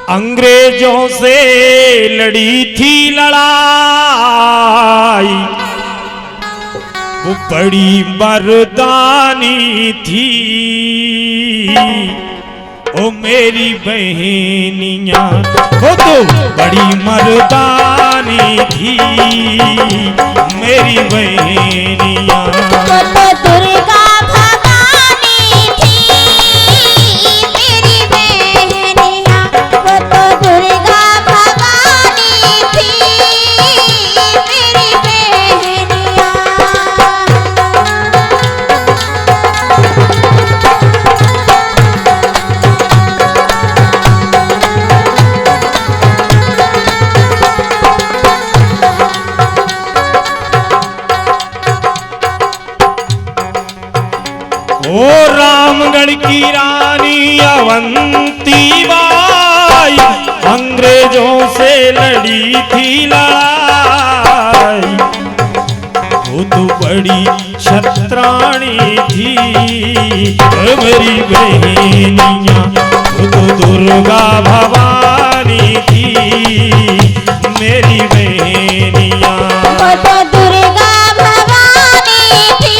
अंग्रेजों से लड़ी थी लड़ाई, वो बड़ी मर्दानी थी। ओ मेरी बहनियां वो तो बड़ी मर्दानी थी, मेरी बहनियां। वो तो दुर्गा भवानी थी, मेरी बहनियां। वो तो दुर्गा भवानी थी, मेरी बहनियां। ओ रामगढ़ की रानी अवंती बाई, अंग्रेजों से लड़ी थी लड़ाई, वो तो बड़ी छत्राणी थी। मेरी बहनियां वो तो दुर्गा भवानी थी, मेरी बहनियां। वो तो दुर्गा भवानी थी,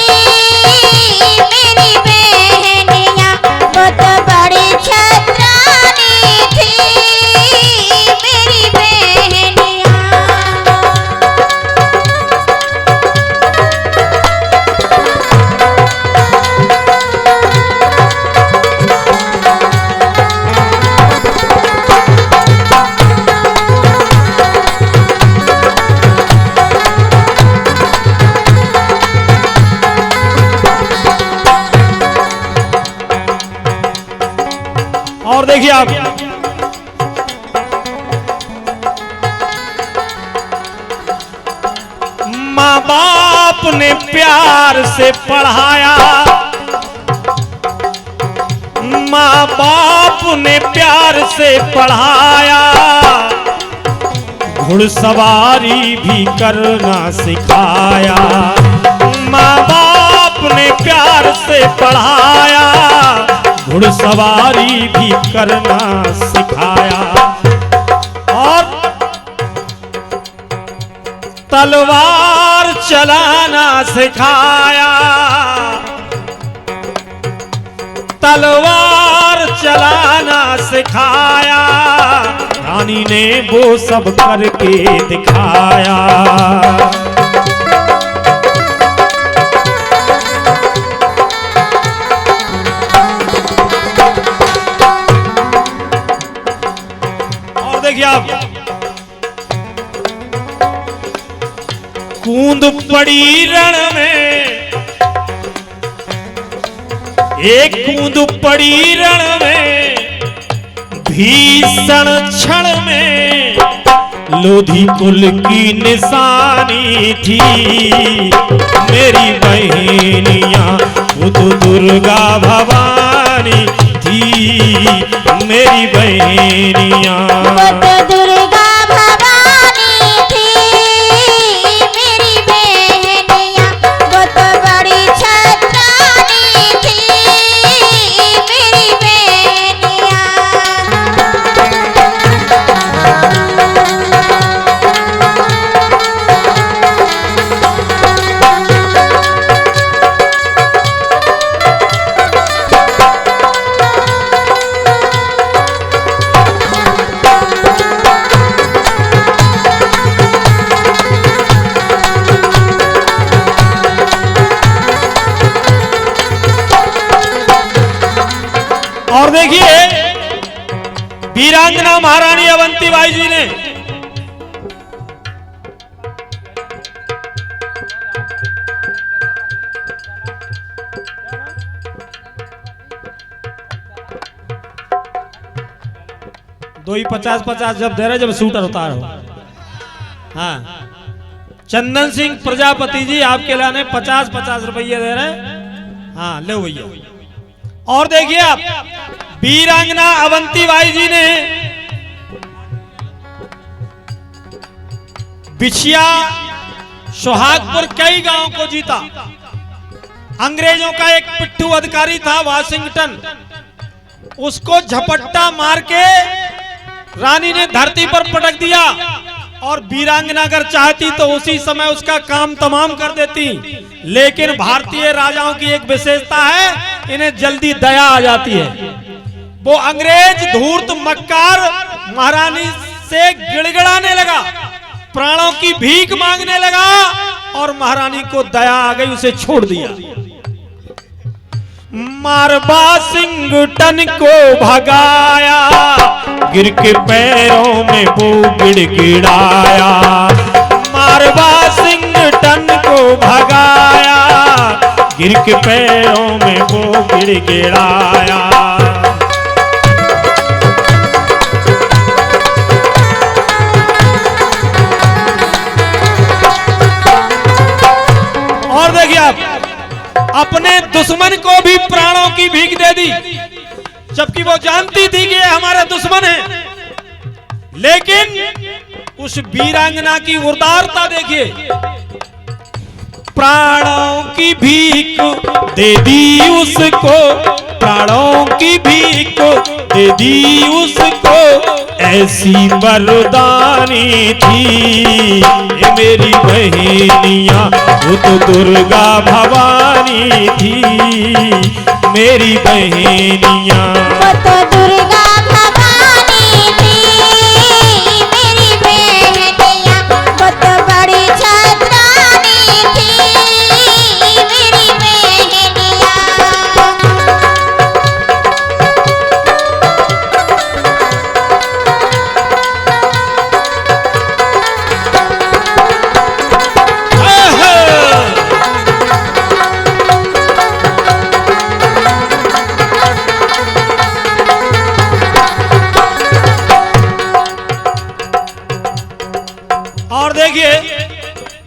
मेरी बहनियां। वो तो बड़ी छत्रानी थी, मेरी बहनियां। और देखिए आप, माँ बाप ने प्यार से पढ़ाया, माँ बाप ने प्यार से पढ़ाया, घुड़सवारी भी करना सिखाया। माँ बाप ने प्यार से पढ़ाया, घुड़सवारी भी करना सिखाया, और तलवार चलाना सिखाया। तलवार चलाना सिखाया, रानी ने वो सब करके दिखाया। देखिए आप, कूंद पड़ी रण में, एक कूंद पड़ी रण में, भीषण क्षण में लोधी कुल की निशानी थी। मेरी बहनियां वो तो दुर्गा भवानी थी, मेरी बहनियां। वो तो दुर्गा भवानी थी, मेरी बहनियां। वो तो बड़ी छत्रानी थी, मेरी बहनियां। और देखिए वीरांगना महारानी अवंतीबाई जी ने दो ही 50-50 जब दे रहे, जब शूटर उतार हो। हाँ, चंदन सिंह प्रजापति जी आपके लाने 50-50 रुपये दे रहे। हाँ ले भैया। और देखिए आप, वीरांगना अवंतीबाई जी ने बिछिया सोहागपुर कई गांवों को जीता। अंग्रेजों का एक पिट्ठू अधिकारी था वाशिंगटन, उसको झपट्टा मार के रानी ने धरती पर पटक दिया और वीरांगना अगर चाहती तो उसी समय उसका काम तमाम कर देती, लेकिन भारतीय राजाओं की एक विशेषता है, इन्हें जल्दी दया आ जाती है। वो अंग्रेज धूर्त मक्कार महारानी से गिड़गिड़ाने लगा, प्राणों की भीख मांगने लगा और महारानी को दया आ गई, उसे छोड़ दिया। मारबा सिंगटन को भगाया, गिर के पैरों में वो गिड़गिड़ाया। मारबा सिंगटन को भगाया, गिर के पैरों में वो गिड़गिड़ाया। और देखिए आप, अपने दुश्मन को भी प्राणों की भीख दे दी, जबकि वो जानती थी कि ये हमारा दुश्मन है। लेकिन उस वीरांगना की उदारता देखिए, प्राणों की भीख दे दी उसको, प्राणों की भीख दे दी उसको, ऐसी मर्दानी थी ये मेरी बहनियां, वो तो दुर्गा भवानी थी मेरी बहनियां। वो तो दुर्गा भवानी थी मेरी बहनियां, वो तो बड़ी छत्रानी थी मेरी बहनियां। और देखिए,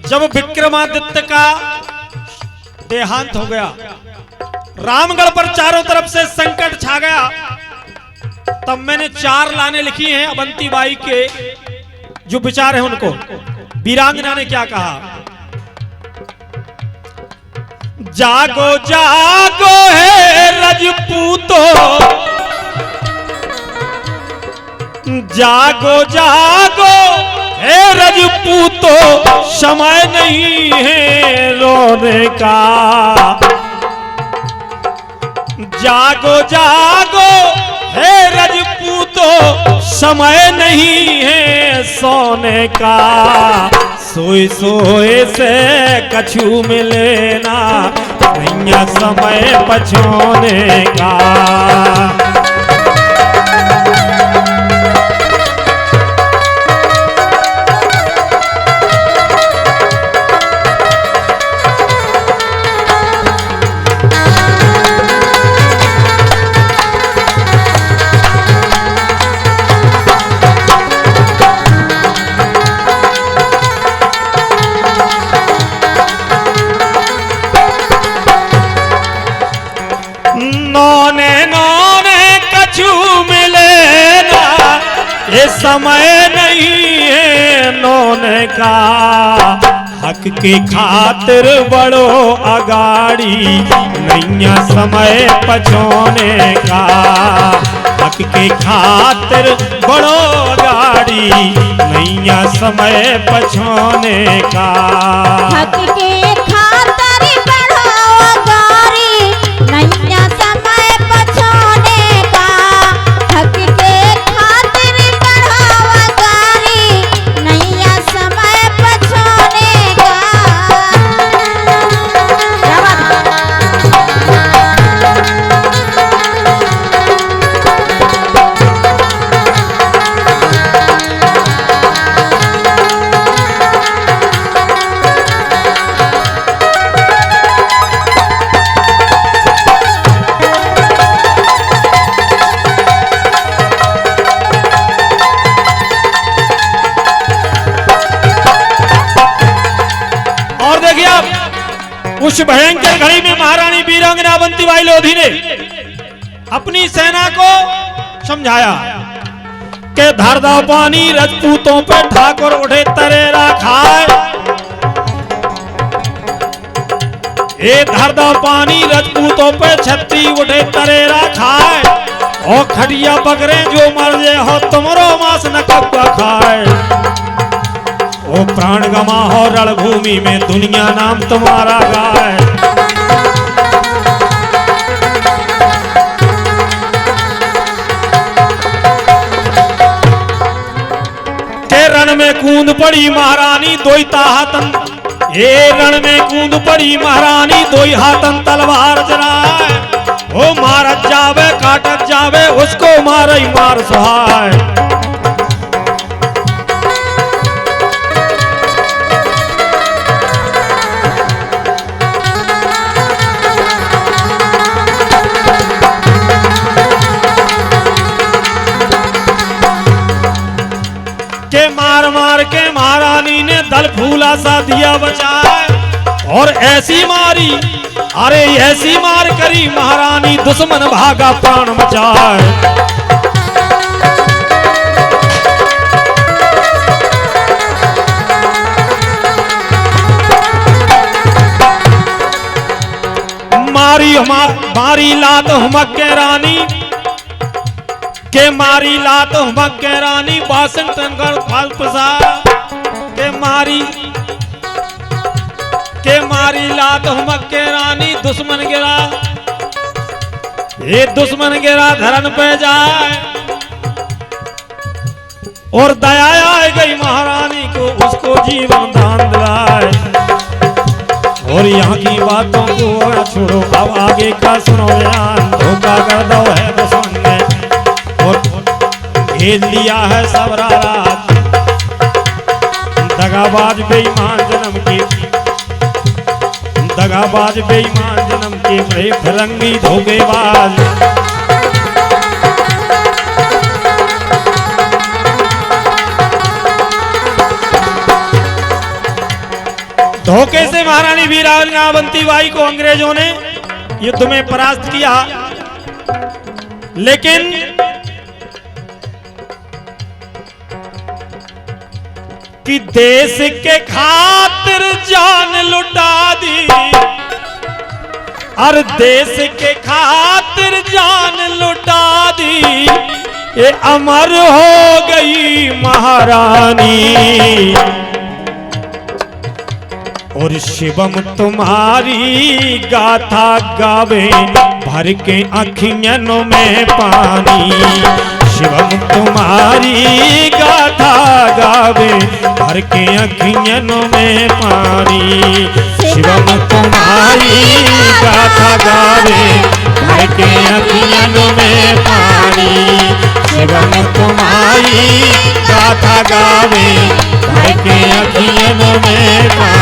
जब विक्रमादित्य का देहांत हो गया, रामगढ़ पर चारों तरफ से संकट छा गया, तब मैंने 4 लाने लिखी हैं अवंती बाई के जो विचार हैं उनको। वीरांगना ने क्या कहा? जागो जागो है रजपूतो, जागो जागो हे रजपूतो, समय नहीं है रोने का। जागो जागो हे रजपूतो, समय नहीं है सोने का। सोए सोए से कछु मिले ना, नैया समय पछोने का। नौने नौने कछु मिले ना, ये समय नहीं है नौने का। हक के खातिर बड़ो अगाड़ी, नैया समय पछोने का। हक के खातिर बड़ो अगाड़ी, नैया समय पछोने का। हक के खातिर बढ़ो अगाड़ी, नैया समय पछोने का। हक के खातिर बढ़ो अगाड़ी, नैया समय पछोने का। क्या बात उस भयंकर घड़ी में महारानी वीरांगना अवंती बाई लोधी ने अपनी सेना को समझाया कि धर दो पानी रजपूतों पे ठाकुर उठे तरेरा खाए। ए धर दो पानी रजपूतों पे छत्री उठे तरेरा खाए। और खटिया बकरे जो मर जे हो तुमरो मांस न कब खाए। ओ प्राण गमा हो रणभूमि में दुनिया नाम तुम्हारा गाए। के रण में कूद पड़ी महारानी दोई ताहतन, ये रण में कूद पड़ी महारानी दोई हाथन तलवार जराए। ओ मारत जावे काटत जावे उसको मारे मार सुहाए। के मार मार के महारानी ने दल फूला सा दिया बचाए। और ऐसी मारी, अरे ऐसी मार करी महारानी दुश्मन भागा प्राण बचाए। मारी लात मक्के रानी के मारी लात मक्के रानी वाशिंगटन कर प्रसाद के मारी लात मक्के रानी दुश्मन गिरा, ये दुश्मन गिरा धरन पे जाए। और दया आ गई महारानी को उसको जीवन दान दिलाए। और यहाँ की बातों को छोड़ो अब आगे का सुनो यान। धोखा कर दो है दुश्मन ने और घेर लिया है सब रात। दगाबाज बेईमान जन्म की, दगाबाज बेईमान जन्म के बड़े फिरंगी धोखेबाज। धोखे से महारानी वीरांगनावती बाई को अंग्रेजों ने युद्ध में परास्त किया, लेकिन कि देश के खातिर जान लुटा दी, और देश के खातिर जान लुटा दी, ये अमर हो गई महारानी। और शिवम तुम्हारी गाथा गावे भर के अखियनों में पानी। शिवम तुम्हारी गाथा गावे भर के अखियनों में पानी। शिवम तुम्हारी गाथा गावे भर के अखियनों में पानी। शिवम तुम्हारी गाथा गावे भर के अखियनों में पानी।